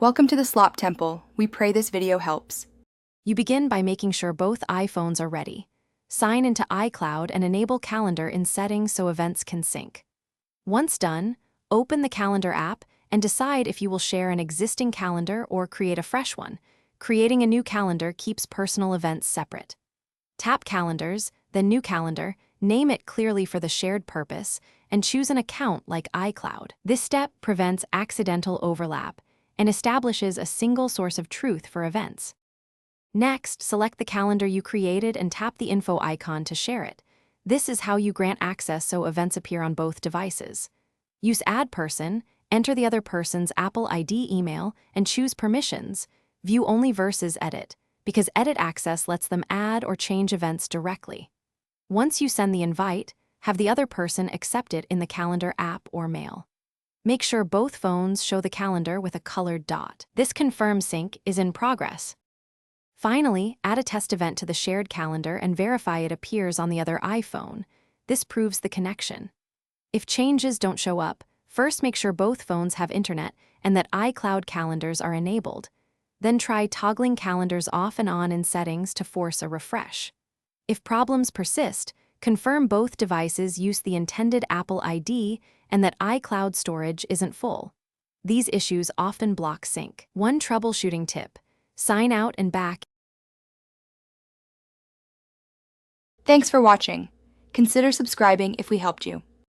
Welcome to the Slop Temple. We pray this video helps. You begin by making sure both iPhones are ready. Sign into iCloud and enable Calendar in settings so events can sync. Once done, open the Calendar app and decide if you will share an existing calendar or create a fresh one. Creating a new calendar keeps personal events separate. Tap Calendars, then New Calendar, name it clearly for the shared purpose, and choose an account like iCloud. This step prevents accidental overlap and establishes a single source of truth for events. Next, select the calendar you created and tap the info icon to share it. This is how you grant access so events appear on both devices. Use Add Person, enter the other person's Apple ID email, and choose Permissions. View only versus Edit, because edit access lets them add or change events directly. Once you send the invite, have the other person accept it in the calendar app or mail. Make sure both phones show the calendar with a colored dot. This confirms sync is in progress. Finally, add a test event to the shared calendar and verify it appears on the other iPhone. This proves the connection. If changes don't show up, first make sure both phones have internet and that iCloud calendars are enabled. Then try toggling calendars off and on in settings to force a refresh. If problems persist, confirm both devices use the intended Apple ID and that iCloud storage isn't full. These issues often block sync. One troubleshooting tip: sign out and back. Thanks for watching. Consider subscribing if we helped you.